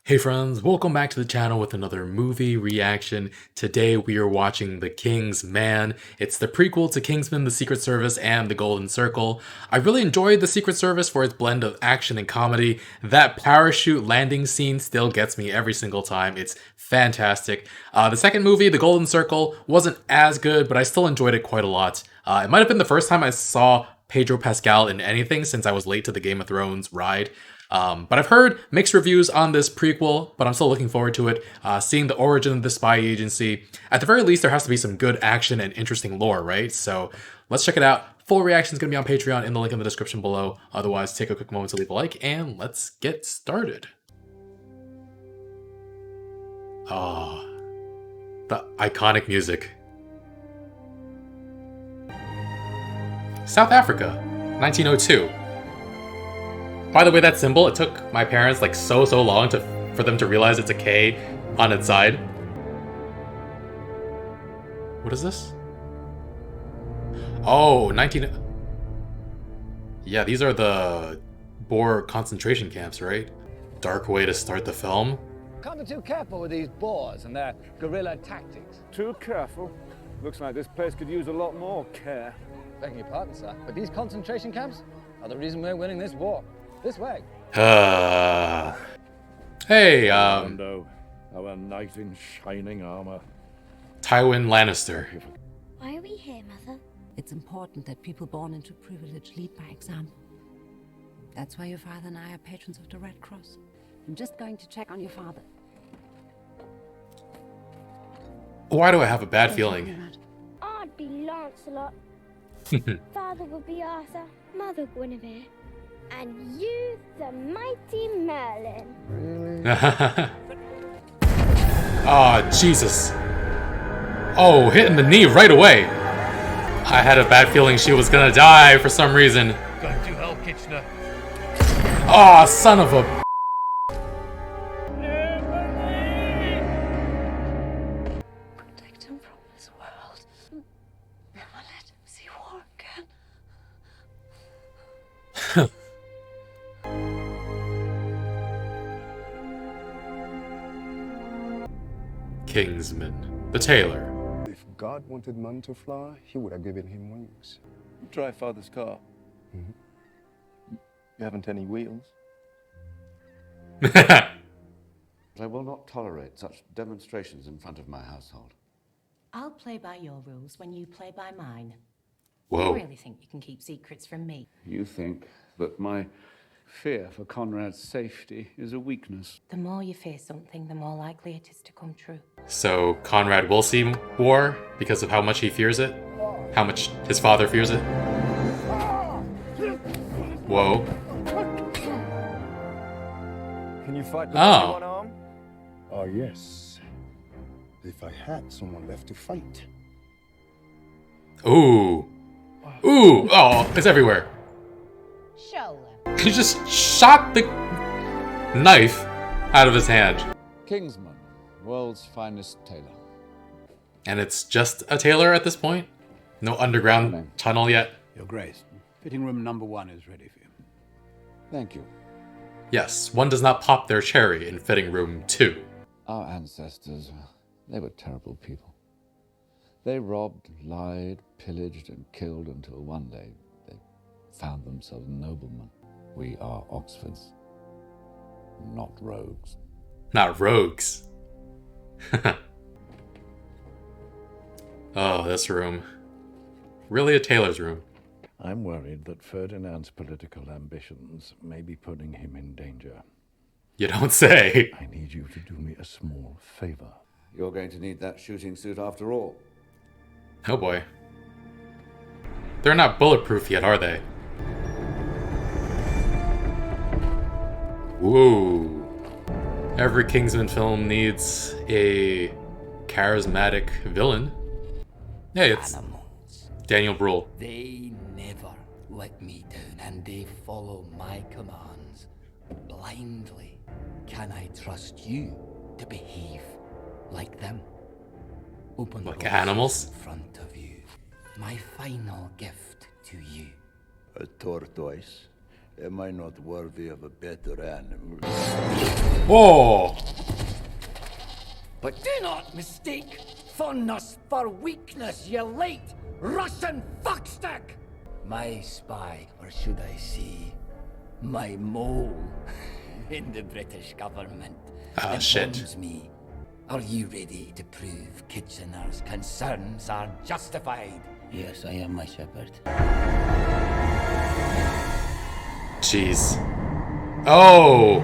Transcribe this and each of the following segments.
Hey friends, welcome back to the channel with another movie reaction. Today we are watching The King's Man. It's the prequel to Kingsman, The Secret Service, and The Golden Circle. I really enjoyed The Secret Service for its blend of action and comedy. That parachute landing scene still gets me every single time. It's fantastic. The second movie, The Golden Circle, wasn't as good, but I still enjoyed it quite a lot. It might have been the first time I saw Pedro Pascal in anything since I was late to the Game of Thrones ride. But I've heard mixed reviews on this prequel, but I'm still looking forward to it. Seeing the origin of the spy agency. At the very least, there has to be some good action and interesting lore, right? So let's check it out. Full reaction is going to be on Patreon in the link in the description below. Otherwise, take a quick moment to leave a like, and let's get started. The iconic music. South Africa, 1902. By the way, that symbol, it took my parents like so long for them to realize it's a K on its side. What is this? Oh, 19... Yeah, these are the Boer concentration camps, right? Dark way to start the film. Can't be too careful with these Boers and their guerrilla tactics. Too careful? Looks like this place could use a lot more care. Begging your pardon, sir, but these concentration camps are the reason we're winning this war. This way. Hey, Our knight in shining armor. Tywin Lannister. Why are we here, Mother? It's important that people born into privilege lead by example. That's why your father and I are patrons of the Red Cross. I'm just going to check on your father. Why do I have a bad feeling? I'd be Lancelot. Father would be Arthur, Mother Guinevere, and you the mighty Merlin. Really? Oh, Jesus. Oh, hitting the knee right away. I had a bad feeling she was gonna die for some reason. Going to hell, Kitchener. Oh, son of a... Protect him from this world. Never let him see war again. Kingsman, the tailor. If God wanted man to fly, he would have given him wings. Drive Father's car. You haven't any wheels. I will not tolerate such demonstrations in front of my household. I'll play by your rules when you play by mine. Whoa. You really think you can keep secrets from me? You think that my fear for Conrad's safety is a weakness. The more you fear something, the more likely it is to come true. So Conrad will see war because of how much he fears it? How much his father fears it? Whoa. Can you fight with Oh. only one arm? Oh, yes. If I had someone left to fight. Ooh. Ooh. Oh, it's everywhere. Show He just shot the knife out of his hand. Kingsman, world's finest tailor. And it's just a tailor at this point? No underground tunnel yet? Your Grace, fitting room number 1 is ready for you. Thank you. Yes, one does not pop their cherry in fitting room 2. Our ancestors, they were terrible people. They robbed, lied, pillaged, and killed until one day they found themselves noblemen. We are Oxfords, not rogues. Not rogues. Oh, this room. Really a tailor's room. I'm worried that Ferdinand's political ambitions may be putting him in danger. You don't say. I need you to do me a small favor. You're going to need that shooting suit after all. Oh boy. They're not bulletproof yet, are they? Whoa. Every Kingsman film needs a charismatic villain. Hey, it's Animals. Daniel Bruhl. They never let me down and they follow my commands blindly. Can I trust you to behave like them? Open Like doors animals? in front of you. My final gift to you. A tortoise. Am I not worthy of a better animal? Oh! But do not mistake fondness for weakness, you late Russian fuckstick! My spy, or should I say, my mole in the British government informs me. Are you ready to prove Kitchener's concerns are justified? Yes, I am, my shepherd. Jeez. Oh!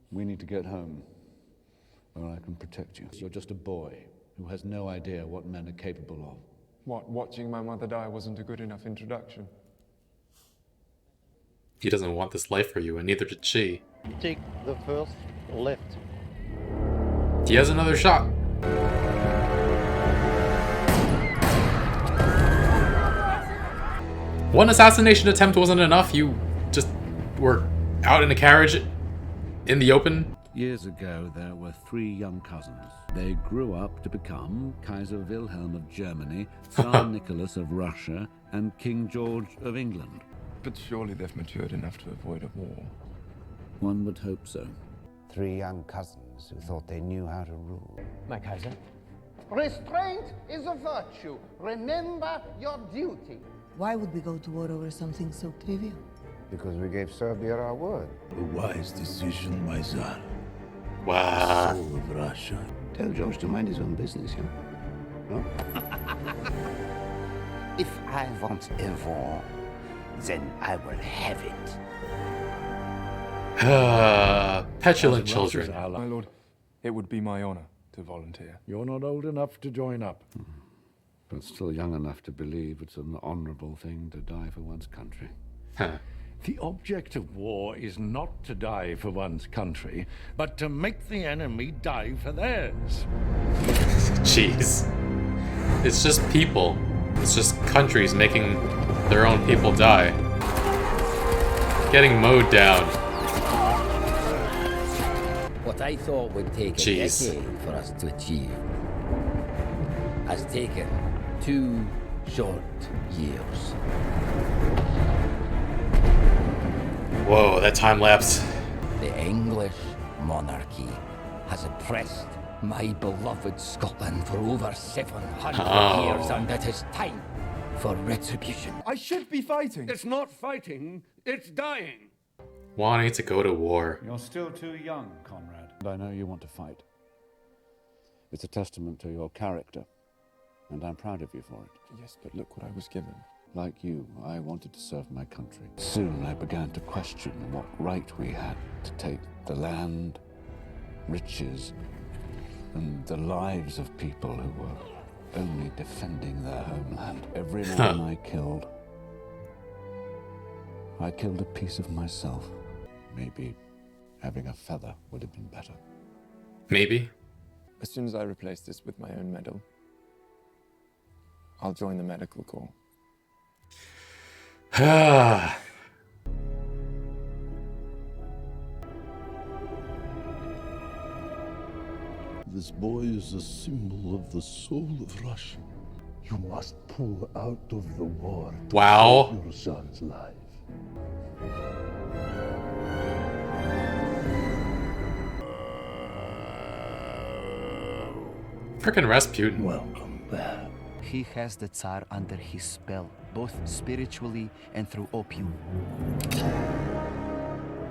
We need to get home, where I can protect you. You're just a boy who has no idea what men are capable of. What, watching my mother die wasn't a good enough introduction? He doesn't want this life for you, and neither did she. Take the first left. He has another shot. One assassination attempt wasn't enough. You just were out in a carriage in the open. Years ago, there were 3 young cousins. They grew up to become Kaiser Wilhelm of Germany, Tsar Nicholas of Russia, and King George of England. But surely they've matured enough to avoid a war. One would hope so. 3 young cousins who thought they knew how to rule. My cousin? Restraint is a virtue. Remember your duty. Why would we go to war over something so trivial? Because we gave Serbia our word. A wise decision, my son. Wow. Soul of Russia. Tell George to mind his own business, yeah? No? If I want a war, then I will have it. Petulant children. My lord, it would be my honor to volunteer. You're not old enough to join up. But still young enough to believe it's an honorable thing to die for one's country. Huh. The object of war is not to die for one's country, but to make the enemy die for theirs. Jeez. It's just people. It's just countries making their own people die. Getting mowed down. What I thought would take a decade for us to achieve has taken 2 short years. Whoa, that time lapse. The English monarchy has oppressed my beloved Scotland for over 700 years, and it is time for retribution. I should be fighting. It's not fighting, it's dying. Wanting to go to war. You're still too young, Conrad. And I know you want to fight. It's a testament to your character, and I'm proud of you for it. Yes, but look what I was given. Like you, I wanted to serve my country. Soon I began to question what right we had to take the land, riches, and the lives of people who were only defending their homeland. Every man I killed a piece of myself. Maybe having a feather would have been better. Maybe. As soon as I replace this with my own medal, I'll join the medical corps. This boy is a symbol of the soul of Russia. You must pull out of the war to Wow. save your son's life. Frickin' Rasputin. Welcome back. He has the Tsar under his spell, both spiritually and through opium,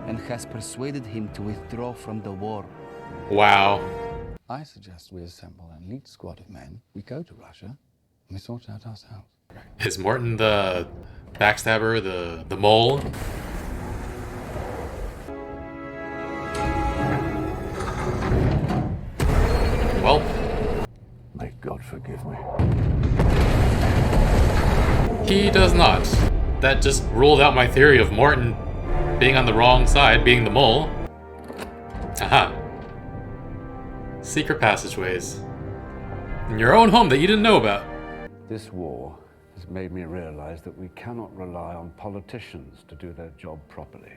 and has persuaded him to withdraw from the war. Wow. I suggest we assemble an elite squad of men. We go to Russia, and we sort it out ourselves. Is Morton the backstabber, the mole? Well. May God forgive me. He does not. That just ruled out my theory of Morton being on the wrong side, being the mole. Aha. Secret passageways. In your own home that you didn't know about. This war has made me realize that we cannot rely on politicians to do their job properly.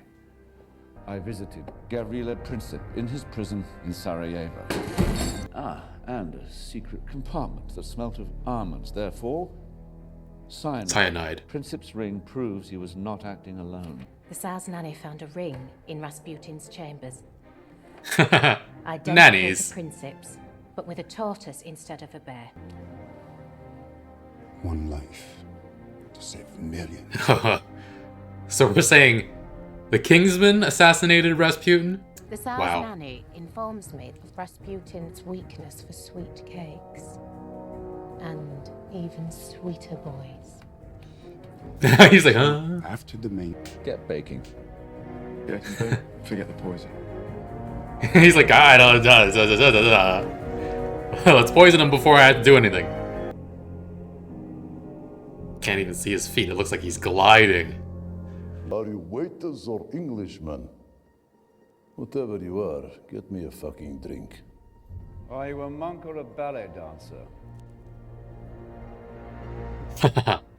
I visited Gavrila Princip in his prison in Sarajevo. And a secret compartment that smelt of almonds. Therefore, cyanide. Cyanide. Princip's ring proves he was not acting alone. The Tsar's nanny found a ring in Rasputin's chambers. Identical Nannies. to Princeps, but with a tortoise instead of a bear. One life to save millions. So we're saying the Kingsman assassinated Rasputin? The Tsar's Wow. nanny informs me of Rasputin's weakness for sweet cakes. And even sweeter boys. He's like, huh? After the main. Get baking. Yes, don't forget the poison. He's like, let's poison him before I have to do anything. Can't even see his feet. It looks like he's gliding. Are you waiters or Englishmen? Whatever you are, get me a fucking drink. Are you a monk or a ballet dancer?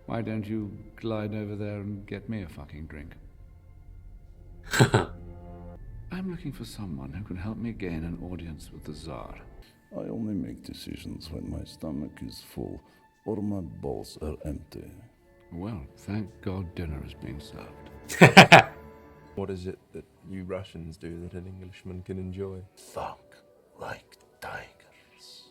Why don't you glide over there and get me a fucking drink? I'm looking for someone who can help me gain an audience with the Tsar. I only make decisions when my stomach is full or my balls are empty. Well, thank God dinner is being served. What is it that you Russians do that an Englishman can enjoy? Fuck like tigers.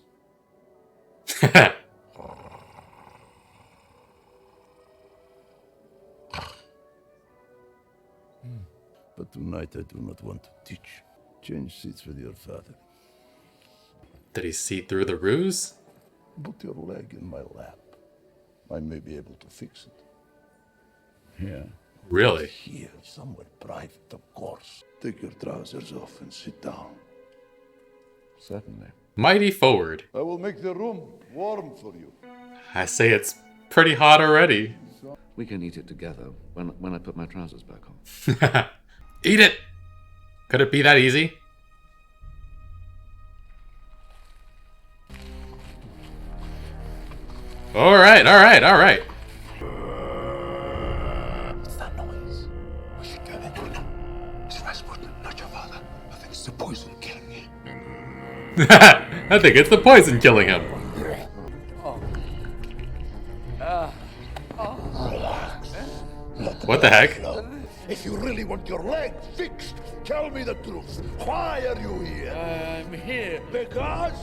But tonight I do not want to teach. Change seats with your father. Did he see through the ruse? Put your leg in my lap. I may be able to fix it. Here. Really? Here, somewhere private, of course. Take your trousers off and sit down. Certainly. Mighty forward. I will make the room warm for you. I say it's pretty hot already. We can eat it together when I put my trousers back on. Eat it! Could it be that easy? Alright. What's that noise? We should go in. It's Rasputin, not your father. I think it's the poison killing you. I think it's the poison killing him. Relax. What the heck? If you really want your leg fixed, tell me the truth. Why are you here? I'm here Because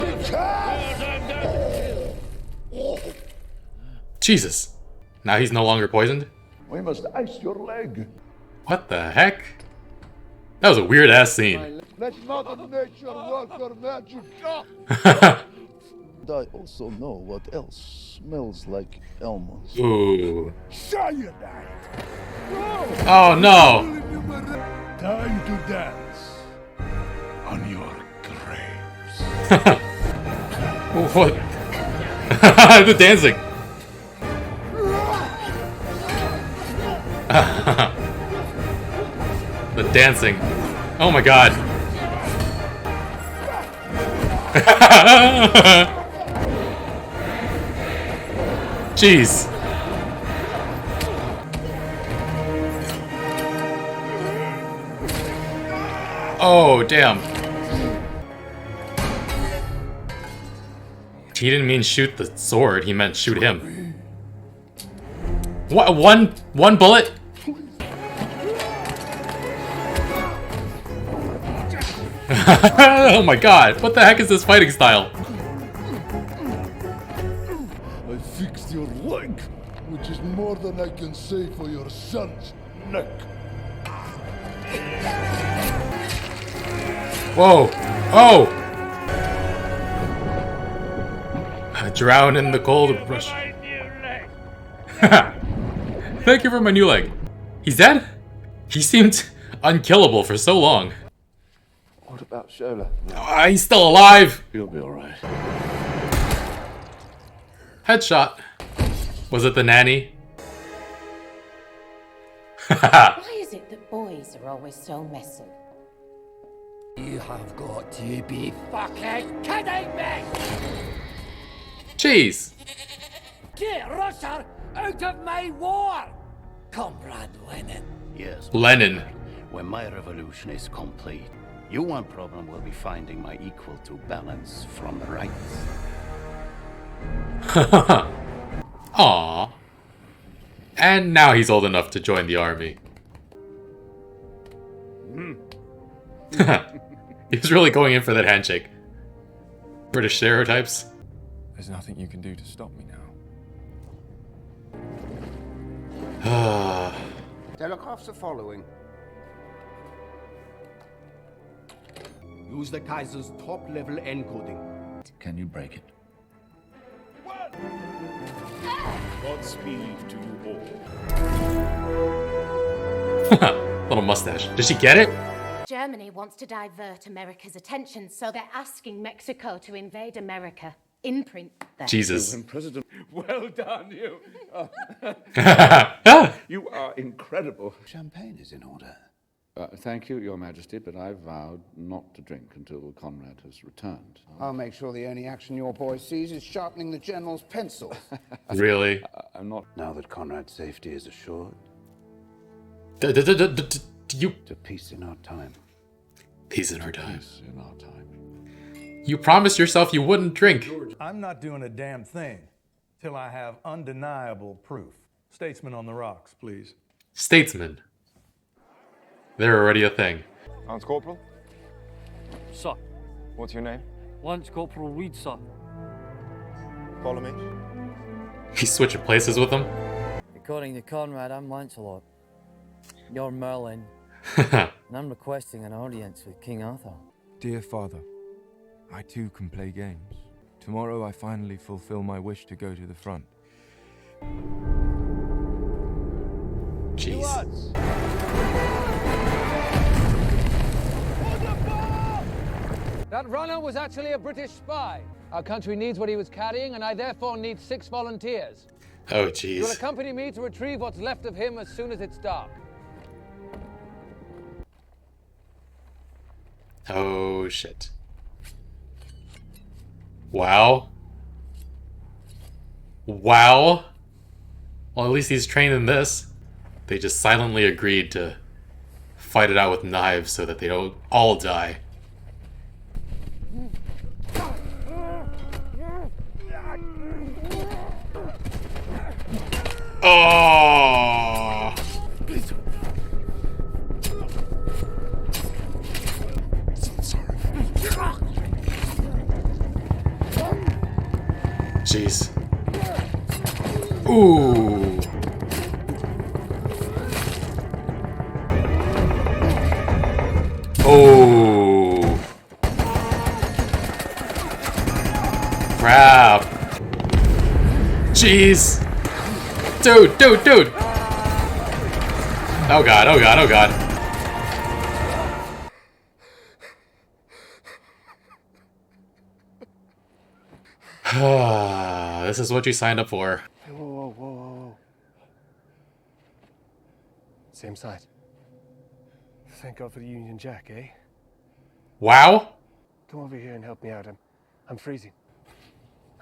Jesus. Now he's no longer poisoned? we must ice your leg. What the heck? That was a weird ass scene. Let Mother Nature work her magic. And I also know what else smells like almonds. Ooh. Cyanide! Oh no! Time to dance on your graves. What? The dancing. The dancing. Oh my god. Jeez. Oh, damn. He didn't mean shoot the sword, he meant shoot him. What? One bullet? Oh my god, what the heck is this fighting style? I fixed your leg, which is more than I can say for your son's neck. Whoa! Oh! Drown in the cold rush. Thank you for my new leg. He's dead? He seemed unkillable for so long. What about Shola? He's still alive! He'll be alright. Headshot. Was it the nanny? Why is it that boys are always so messy? You have got to be fucking kidding me! Jeez. Get Russia out of my war! Comrade Lenin. Yes. Lenin. When my revolution is complete, you one problem will be finding my equal to balance from the right. Aww. And now he's old enough to join the army. He was really going in for that handshake. British stereotypes. There's nothing you can do to stop me now. Telegraphs are following. Use the Kaiser's top-level encoding. Can you break it? Godspeed to you all. Little mustache. Did she get it? Germany wants to divert America's attention, so they're asking Mexico to invade America. Imprint there. Jesus. President. Well done, you. You are incredible. Champagne is in order. Thank you, Your Majesty, but I vowed not to drink until Conrad has returned. I'll make sure the only action your boy sees is sharpening the general's pencil. Really? I'm not. Now that Conrad's safety is assured. You. To peace in our time. Peace in our time. Peace in our time. You promised yourself you wouldn't drink. I'm not doing a damn thing till I have undeniable proof. Statesman on the rocks, please. Statesman. They're already a thing. Lance Corporal? Sir. What's your name? Lance Corporal Reed, sir. Follow me. He's switching places with them. According to Conrad, I'm Lancelot. You're Merlin. And I'm requesting an audience with King Arthur. Dear Father, I too can play games. Tomorrow I finally fulfill my wish to go to the front. Jeez. That runner was actually a British spy. Our country needs what he was carrying, and I therefore need 6 volunteers. Oh, You will jeez. accompany me to retrieve what's left of him as soon as it's dark. Oh, shit. Wow. Wow. Well, at least he's trained in this. They just silently agreed to fight it out with knives so that they don't all die. Oh! Jeez. Ooh. Oh. Crap. Jeez. Dude. Oh god, oh god, oh god. This is what you signed up for. Hey, whoa. Same side. Thank God for the Union Jack, eh? Wow. Come over here and help me out. I'm freezing.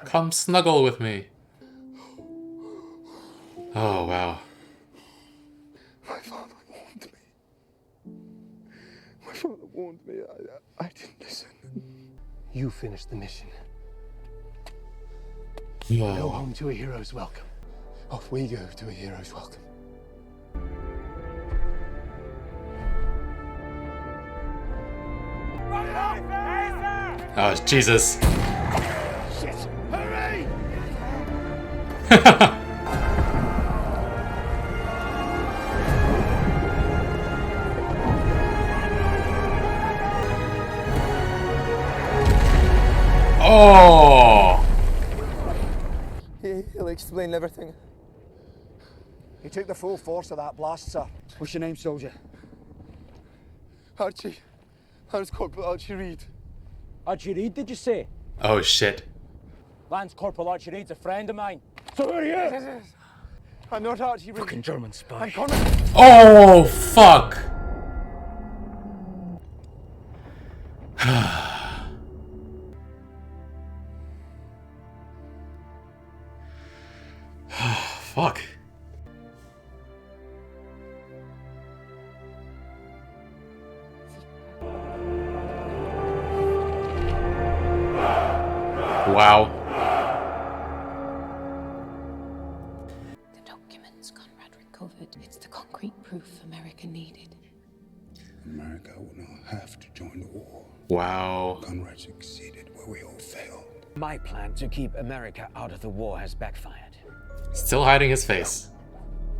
Come snuggle with me. Oh, wow. My father warned me. My father warned me. I didn't listen. You finished the mission. No. Go home to a hero's welcome. Off we go to a hero's welcome. Oh, Jesus. Shit! Hurry! Oh! He'll explain everything. He took the full force of that blast, sir. What's your name, soldier? Archie. Lance Corporal Archie Reed. Archie Reed, did you say? Oh, shit. Lance Corporal Archie Reed's a friend of mine. So who are you? I'm not Archie Reed. Fucking German spy. I'm Conrad. Oh, fuck. Fuck. Wow. The documents Conrad recovered, it's the concrete proof America needed. America will not have to join the war. Wow. Conrad succeeded where we all failed. My plan to keep America out of the war has backfired. Still hiding his face.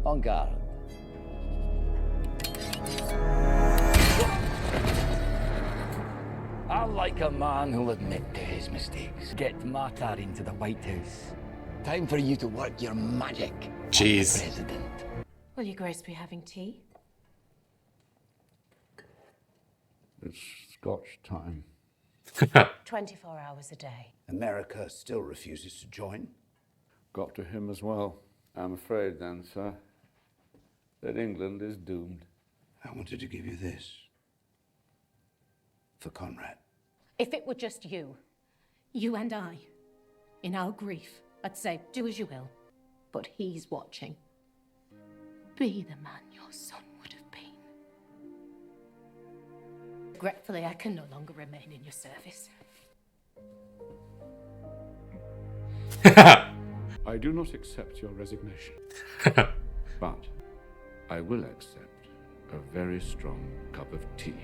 En garde. I like a man who'll admit to his mistakes. Get Matar into the White House. Time for you to work your magic. Jeez. On the president. Will your Grace be having tea? It's Scotch time. 24 hours a day. America still refuses to join. Got to him as well. I'm afraid then, sir, that England is doomed. I wanted to give you this. For Conrad. If it were just you and I, in our grief, I'd say, do as you will. But he's watching. Be the man your son would have been. Regretfully, I can no longer remain in your service. I do not accept your resignation. But I will accept a very strong cup of tea.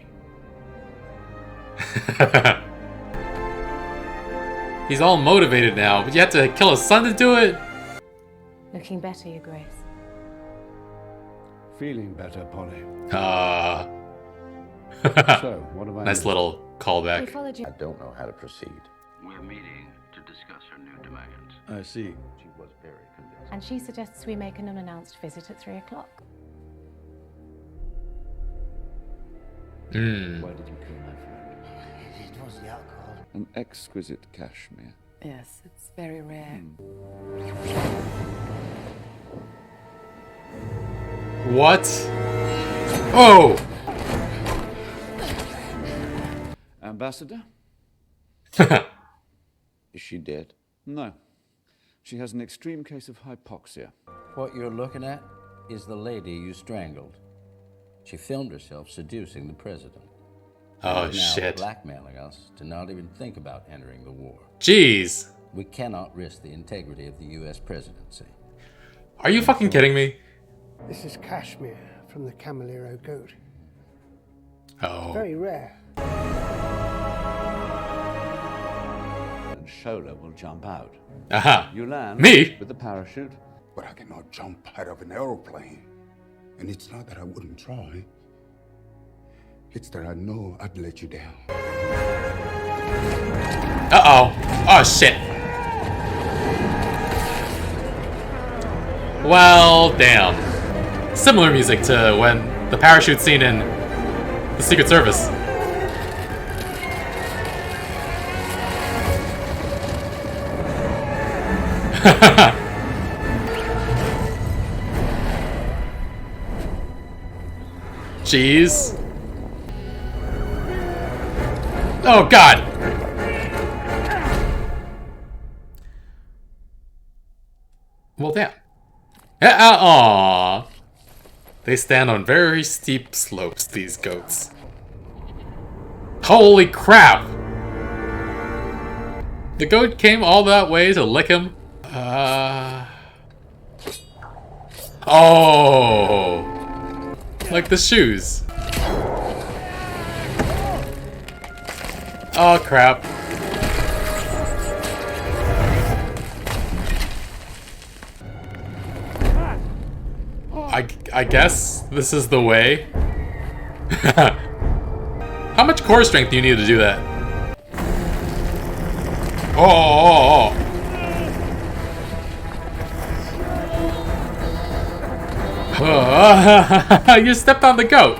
He's all motivated now, but you have to kill his son to do it? Looking better, Your Grace. Feeling better, Polly. So, what have I nice missed? little callback. We followed you. I don't know how to proceed. We're meeting to discuss her new demands. I see. She was very convincing. And she suggests we make an unannounced visit at 3 o'clock. Why did you kill my friend? It was the alcohol. An exquisite cashmere. Yes, it's very rare. What? Oh! Ambassador? Is she dead? No. She has an extreme case of hypoxia. What you're looking at is the lady you strangled. She filmed herself seducing the president. Oh, Now shit. blackmailing us to not even think about entering the war. Jeez. We cannot risk the integrity of the U.S. presidency. Are you fucking kidding me? This is cashmere from the Camalero goat. Oh. Very rare. And Shola will jump out. Aha. You land Me? with the parachute. But I cannot jump out of an aeroplane. And it's not that I wouldn't try. It's that I know I'd let you down. Uh-oh. Oh, shit. Well, damn. Similar music to when the parachute scene in the Secret Service. Jeez. Oh, God. Well, damn. Aww. They stand on very steep slopes, these goats. Holy crap! The goat came all that way to lick him? Oh! Like the shoes. Oh, crap. I guess this is the way. How much core strength do you need to do that? Oh! You stepped on the goat.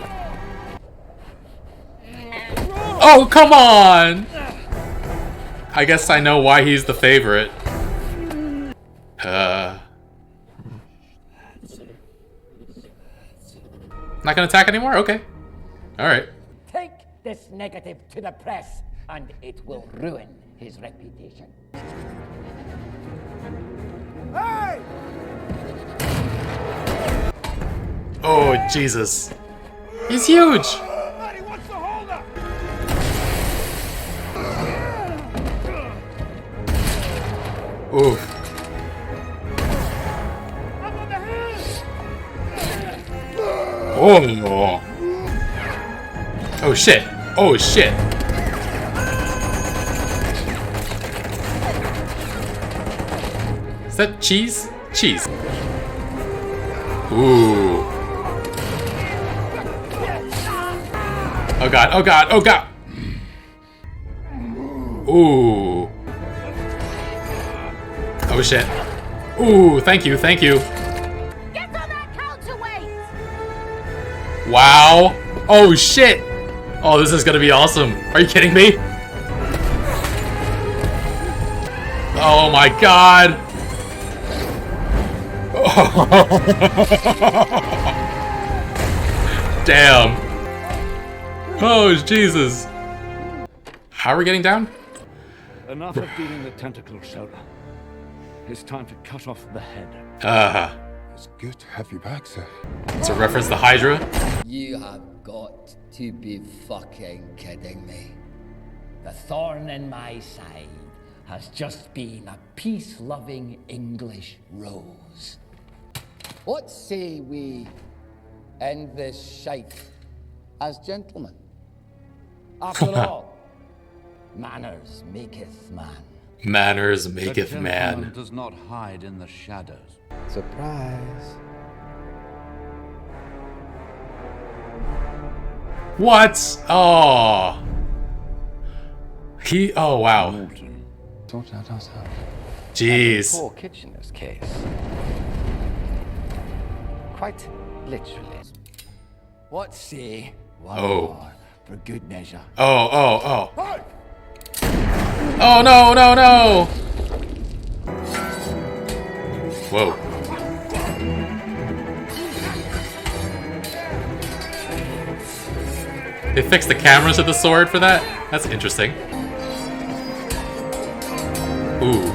Oh, come on! I guess I know why he's the favorite. Not gonna attack anymore? Okay. Alright. Take this negative to the press, and it will ruin his reputation. Hey! Oh, Jesus. He's huge! Buddy, what's the holdup? Oof. Oh. Oh shit. Oh shit. Is that cheese? Cheese. Ooh. Oh god, oh god, oh god! Ooh. Oh shit. Ooh, thank you, thank you. Get on that counterweight! Wow. Oh shit! Oh, this is gonna be awesome. Are you kidding me? Oh my god! Damn. Oh, Jesus. How are we getting down? Enough of beating the tentacle, shoulder. It's time to cut off the head. It's good to have you back, sir. It's a reference to Hydra. You have got to be fucking kidding me. The thorn in my side has just been a peace-loving English rose. What say we end this shite as gentlemen? After all, manners maketh man. Manners maketh man. Does not hide in the shadows. Surprise. What? Oh. Oh, wow. Sort out ourselves. Jeez. Poor Kitchener's case. Quite literally. What say one Oh. more for good measure? Oh. Oh, no, no, no! Whoa. They fixed the cameras of the sword for that? That's interesting. Ooh.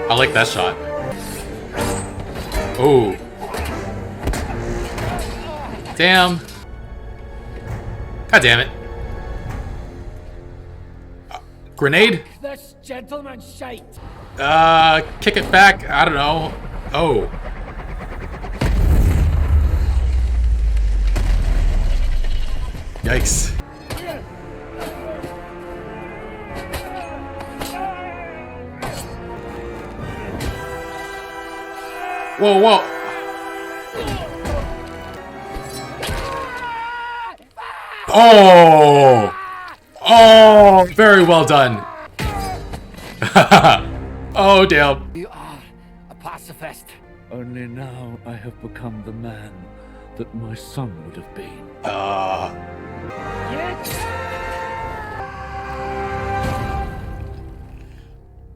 I like that shot. Ooh. Damn. God damn it. Grenade? This gentleman's shite. Kick it back. I don't know. Oh. Yikes. Whoa, whoa. Oh! Oh, very well done. Oh, damn. You are a pacifist. Only now I have become the man that my son would have been.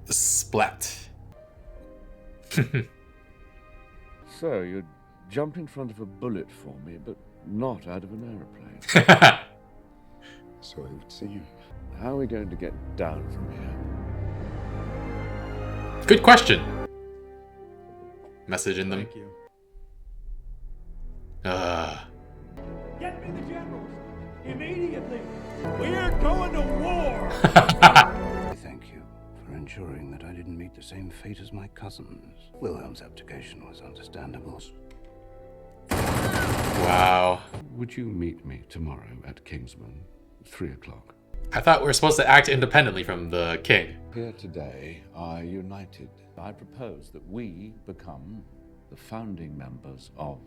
Splat. So, you'd jump in front of a bullet for me, but not out of an aeroplane. So it would seem. How are we going to get down from here? Good question. Message in them. Thank you. Get me the generals! Immediately! We're going to war! Thank you for ensuring that I didn't meet the same fate as my cousins. Wilhelm's abdication was understandable. Wow. Would you meet me tomorrow at Kingsman, 3 o'clock? I thought we were supposed to act independently from the king. Here today are united. I propose that we become the founding members of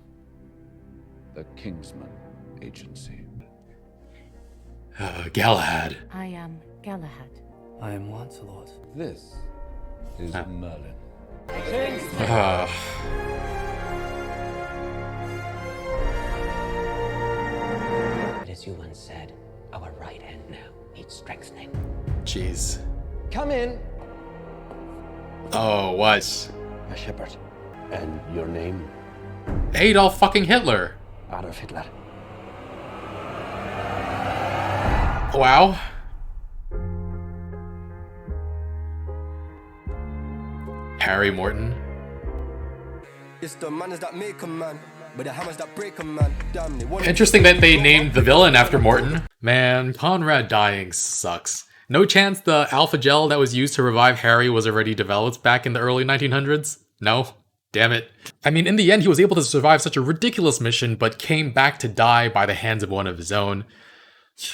the Kingsman Agency. Galahad. I am Galahad. I am Lancelot. This is Merlin. But as you once said, our right hand now needs strengthening. Jeez. Come in. Oh, what? A shepherd. And your name? Adolf fucking Hitler. Adolf Hitler. Wow. Harry Morton. It's the manners that make a man, but the hammers that break a man. Damn, Interesting that they named the villain after Morton. Man, Conrad dying sucks. No chance the alpha gel that was used to revive Harry was already developed back in the early 1900s? No? Damn it. I mean, in the end, he was able to survive such a ridiculous mission, but came back to die by the hands of one of his own.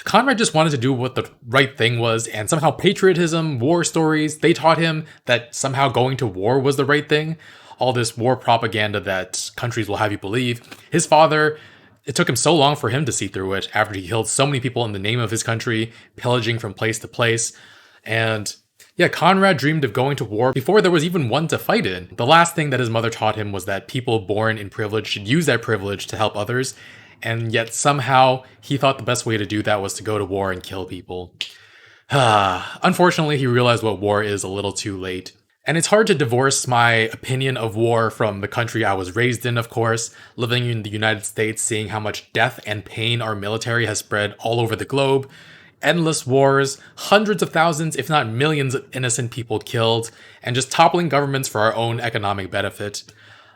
Conrad just wanted to do what the right thing was, and somehow patriotism, war stories, they taught him that somehow going to war was the right thing. All this war propaganda that countries will have you believe. His father, it took him so long for him to see through it after he killed so many people in the name of his country, pillaging from place to place. And yeah, Conrad dreamed of going to war before there was even one to fight in. The last thing that his mother taught him was that people born in privilege should use that privilege to help others, and yet somehow he thought the best way to do that was to go to war and kill people. Unfortunately, he realized what war is a little too late. And it's hard to divorce my opinion of war from the country I was raised in, of course, living in the United States, seeing how much death and pain our military has spread all over the globe. Endless wars, hundreds of thousands, if not millions of innocent people killed, and just toppling governments for our own economic benefit.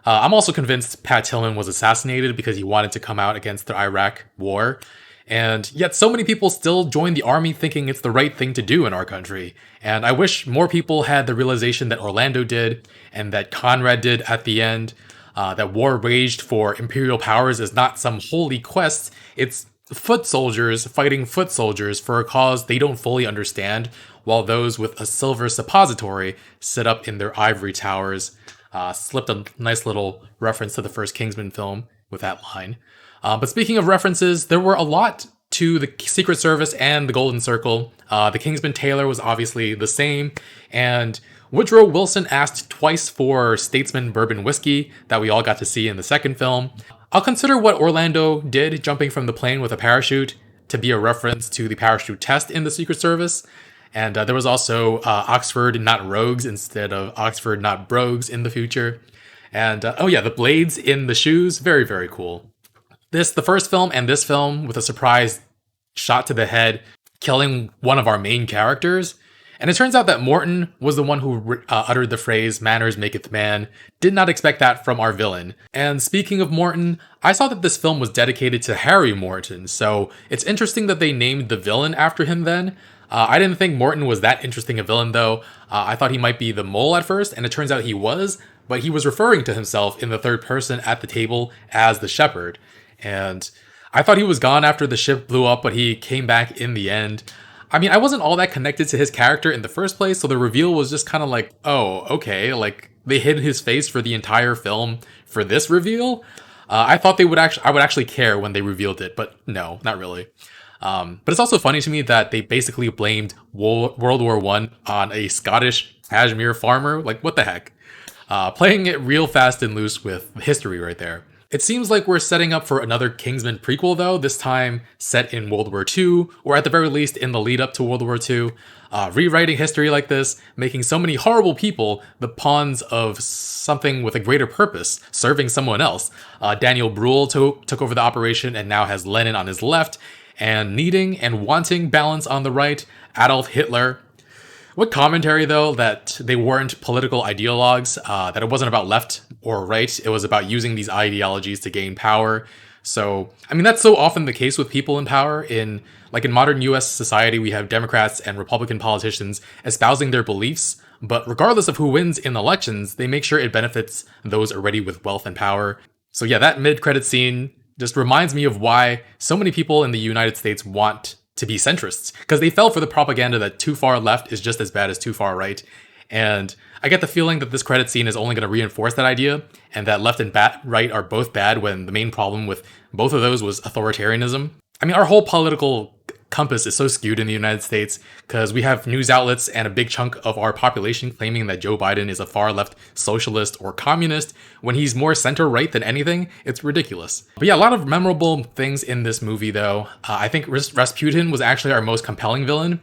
I'm also convinced Pat Tillman was assassinated because he wanted to come out against the Iraq war. And yet so many people still join the army thinking it's the right thing to do in our country. And I wish more people had the realization that Orlando did and that Conrad did at the end. That war waged for imperial powers is not some holy quest. It's foot soldiers fighting foot soldiers for a cause they don't fully understand, while those with a silver suppository sit up in their ivory towers. Slipped a nice little reference to the first Kingsman film with that line. But speaking of references, there were a lot to the Secret Service and the Golden Circle. The Kingsman Taylor was obviously the same, and Woodrow Wilson asked twice for Statesman Bourbon Whiskey that we all got to see in the second film. I'll consider what Orlando did, jumping from the plane with a parachute, to be a reference to the parachute test in the Secret Service. And there was also Oxford Not Rogues instead of Oxford Not Brogues in the future. And oh yeah, the blades in the shoes, very, very cool. The first film and this film with a surprise shot to the head, killing one of our main characters. And it turns out that Morton was the one who uttered the phrase, "Manners maketh man." Did not expect that from our villain. And speaking of Morton, I saw that this film was dedicated to Harry Morton, so it's interesting that they named the villain after him then. I didn't think Morton was that interesting a villain though. I thought he might be the mole at first, and it turns out he was, but he was referring to himself in the third person at the table as the shepherd. And I thought he was gone after the ship blew up, but he came back in the end. I mean, I wasn't all that connected to his character in the first place, so the reveal was just kind of like, oh, okay, like they hid his face for the entire film for this reveal. I thought I would actually care when they revealed it, but no, not really. But it's also funny to me that they basically blamed World War I on a Scottish cashmere farmer. Like, what the heck? Playing it real fast and loose with history right there. It seems like we're setting up for another Kingsman prequel though, this time set in World War II, or at the very least in the lead up to World War II. Rewriting history like this, making so many horrible people the pawns of something with a greater purpose, serving someone else. Daniel Bruhl took over the operation and now has Lenin on his left, and needing and wanting balance on the right, Adolf Hitler. What commentary, though, that they weren't political ideologues, that it wasn't about left or right, it was about using these ideologies to gain power. So, I mean, that's so often the case with people in power. In modern US society, we have Democrats and Republican politicians espousing their beliefs, but regardless of who wins in elections, they make sure it benefits those already with wealth and power. So yeah, that mid-credit scene just reminds me of why so many people in the United States want to be centrists, because they fell for the propaganda that too far left is just as bad as too far right. And I get the feeling that this credit scene is only going to reinforce that idea, and that left and right are both bad when the main problem with both of those was authoritarianism. I mean, our whole political compass is so skewed in the United States because we have news outlets and a big chunk of our population claiming that Joe Biden is a far left socialist or communist when he's more center right than anything. It's ridiculous. But yeah, a lot of memorable things in this movie though. I think Rasputin was actually our most compelling villain.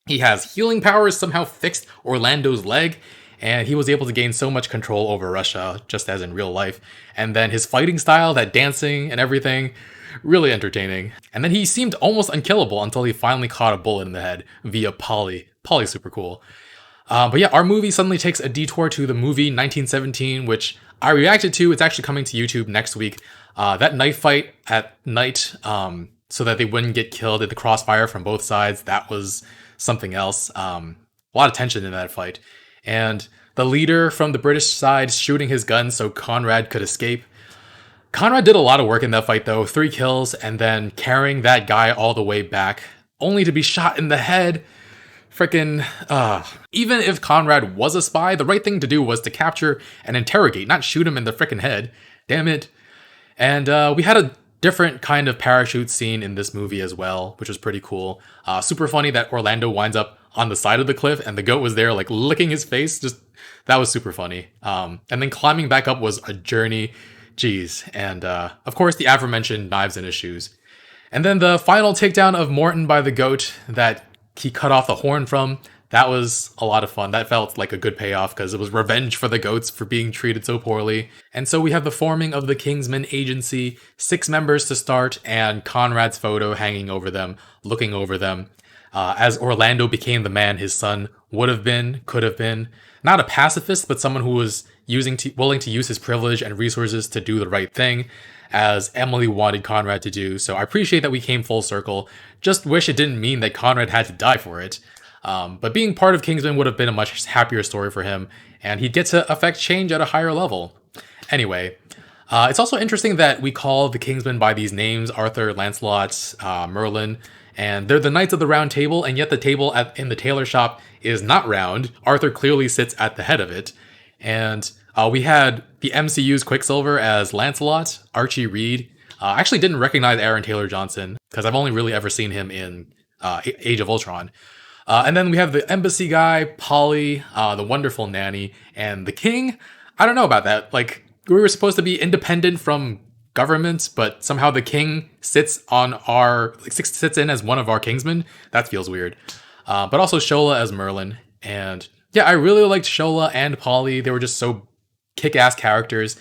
He has healing powers, somehow fixed Orlando's leg, and he was able to gain so much control over Russia, just as in real life. And then his fighting style, that dancing and everything, really entertaining. And then he seemed almost unkillable until he finally caught a bullet in the head via Polly. Polly's super cool. But yeah, our movie suddenly takes a detour to the movie 1917, which I reacted to. It's actually coming to YouTube next week. That knife fight at night, so that they wouldn't get killed in the crossfire from both sides, that was something else. A lot of tension in that fight. And the leader from the British side shooting his gun so Conrad could escape. Conrad did a lot of work in that fight though, 3 kills, and then carrying that guy all the way back, only to be shot in the head. Frickin', even if Conrad was a spy, the right thing to do was to capture and interrogate, not shoot him in the frickin' head. Damn it. And we had a different kind of parachute scene in this movie as well, which was pretty cool. Super funny that Orlando winds up on the side of the cliff and the goat was there like licking his face. Just, that was super funny. And then climbing back up was a journey. Jeez. And of course the aforementioned knives in his shoes. And then the final takedown of Morton by the goat that he cut off the horn from, that was a lot of fun. That felt like a good payoff because it was revenge for the goats for being treated so poorly. And so we have the forming of the Kingsman Agency, 6 members to start, and Conrad's photo hanging over them, looking over them, as Orlando became the man his son would have been, could have been. Not a pacifist, but someone who was willing to use his privilege and resources to do the right thing, as Emily wanted Conrad to do. So I appreciate that we came full circle. Just wish it didn't mean that Conrad had to die for it. But being part of Kingsman would have been a much happier story for him, and he'd get to affect change at a higher level. Anyway, it's also interesting that we call the Kingsmen by these names, Arthur, Lancelot, Merlin, and they're the Knights of the Round Table, and yet the table in the tailor shop is not round. Arthur clearly sits at the head of it. And we had the MCU's Quicksilver as Lancelot, Archie Reed. I actually didn't recognize Aaron Taylor Johnson, because I've only really ever seen him in Age of Ultron. And then we have the embassy guy, Polly, the wonderful nanny, and the king. I don't know about that. Like, we were supposed to be independent from government, but somehow the king sits in as one of our Kingsmen. That feels weird. But also Shola as Merlin. And yeah, I really liked Shola and Polly. They were just so kick-ass characters.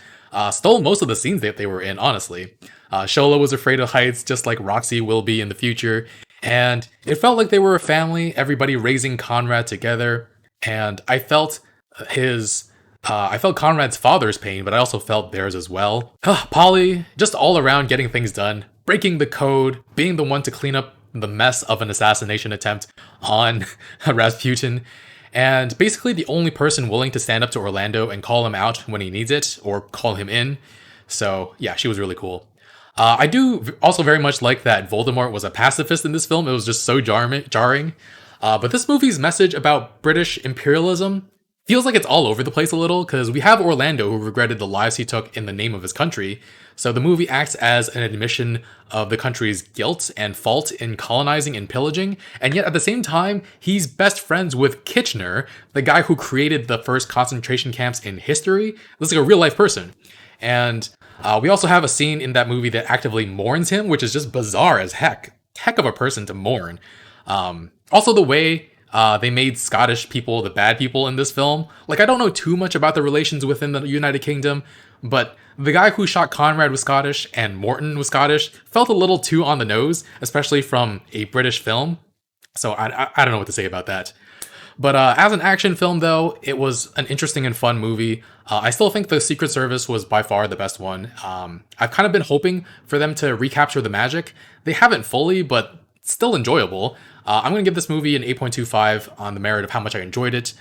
Stole most of the scenes that they were in, honestly. Shola was afraid of heights, just like Roxy will be in the future. And it felt like they were a family, everybody raising Conrad together. And I felt Conrad's father's pain, but I also felt theirs as well. Polly, just all around getting things done, breaking the code, being the one to clean up the mess of an assassination attempt on Rasputin, and basically the only person willing to stand up to Orlando and call him out when he needs it, or call him in. So yeah, she was really cool. I do also very much like that Voldemort was a pacifist in this film. It was just so jarring. But this movie's message about British imperialism feels like it's all over the place a little, because we have Orlando who regretted the lives he took in the name of his country. So the movie acts as an admission of the country's guilt and fault in colonizing and pillaging, and yet at the same time, he's best friends with Kitchener, the guy who created the first concentration camps in history. Looks like a real life person. And we also have a scene in that movie that actively mourns him, which is just bizarre as heck. Heck of a person to mourn. Also the way they made Scottish people the bad people in this film. Like, I don't know too much about the relations within the United Kingdom, but the guy who shot Conrad was Scottish and Morton was Scottish. Felt a little too on the nose, especially from a British film. So I don't know what to say about that. But as an action film, though, it was an interesting and fun movie. I still think the Secret Service was by far the best one. I've kind of been hoping for them to recapture the magic. They haven't fully, but still enjoyable. I'm going to give this movie an 8.25 on the merit of how much I enjoyed it.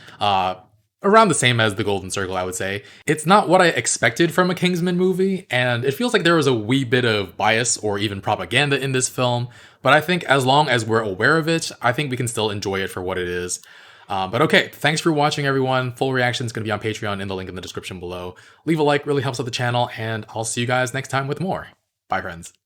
Around the same as The Golden Circle, I would say. It's not what I expected from a Kingsman movie, and it feels like there was a wee bit of bias or even propaganda in this film, but I think as long as we're aware of it, I think we can still enjoy it for what it is. But okay, thanks for watching, everyone. Full reaction is going to be on Patreon in the link in the description below. Leave a like, really helps out the channel, and I'll see you guys next time with more. Bye, friends.